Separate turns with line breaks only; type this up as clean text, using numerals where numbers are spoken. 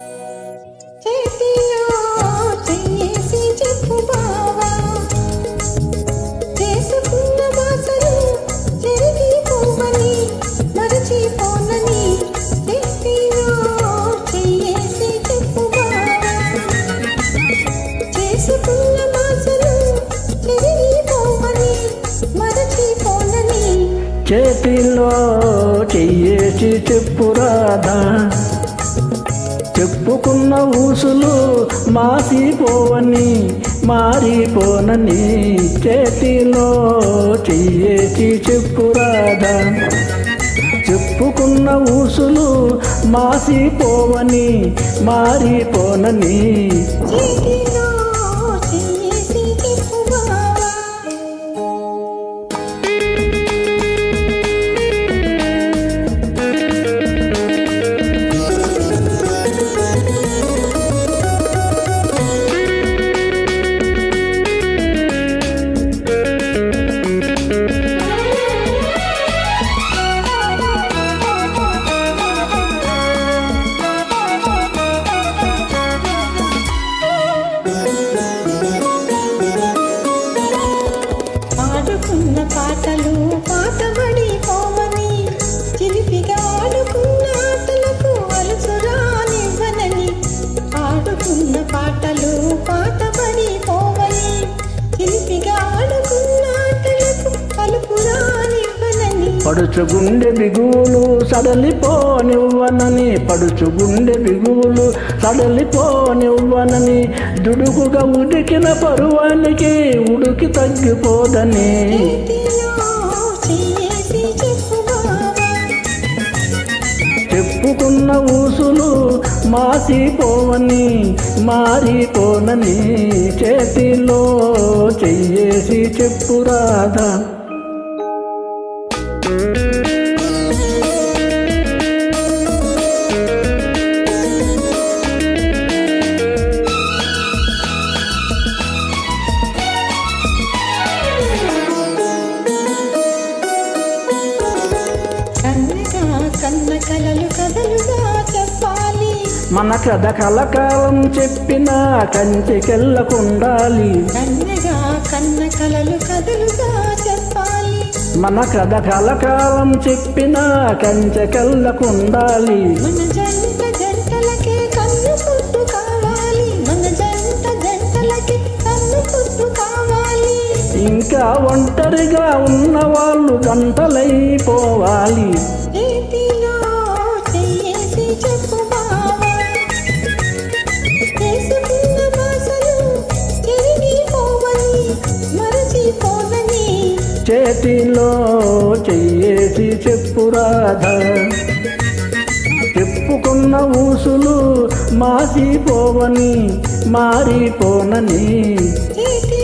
చేతిలో చెయ్యేసి చెప్పురాదా, చెప్పుకున్న ఊసులు మాసిపోవని మారిపోనని. చేతిలో చెయ్యేసి చెప్పురాదా, చెప్పుకున్న ఊసులు మాసిపోవని మారిపోనని.
ఆడుకున్న పాటలు పాతబడి పోవని, చిలిపిగా ఆడుకున్న ఆటలకు అలుసురానివ్వనని. ఆడుకున్న పాటలు పాతబడి పోవని, చిలిపిగా ఆడుకున్న ఆటలకు అలుపురానివ్వనని.
పడుచుగుండె బిగువులు సడలిపోనివ్వనని, పడుచుగుండె బిగువులు సడలిపోనివ్వనని. దుడుకుగా ఉడికిన పరువానికి ఉడికి తగ్గిపోదని. చెప్పుకున్న ఊసులు మాసిపోవని మారిపోనని. చేతిలో చెయ్యేసి చెప్పురాదా.
కన్న కలలు కథలుగా చెప్పాలి,
మన కథ కలకాలం చెప్పిన కంచికెళ్ళకుండాలి.
కన్నగా కన్న కలలు కథలుగా చెప్పాలి,
మన కథ కలకాలం చెప్పిన కంచెకెళ్ళకుండాలి.
మన జంట జంటలకే కన్ను పుట్టు కావాలి, మన జంట జంటలకే కన్ను పుట్టు కావాలి.
ఇంకా ఒంటరిగా ఉన్నవాళ్ళు గంటలైపోవాలి.
చేతిలో చెయ్యేసి చెప్పు బావా, చేసుకున్న భాషలు చెరిగిపోవని మరచిపోనని.
చేతిలో చెయ్యేసి చెప్పురాదా, చెప్పుకున్న ఊసులు మాసిపోవని మారిపోనని.
చేతి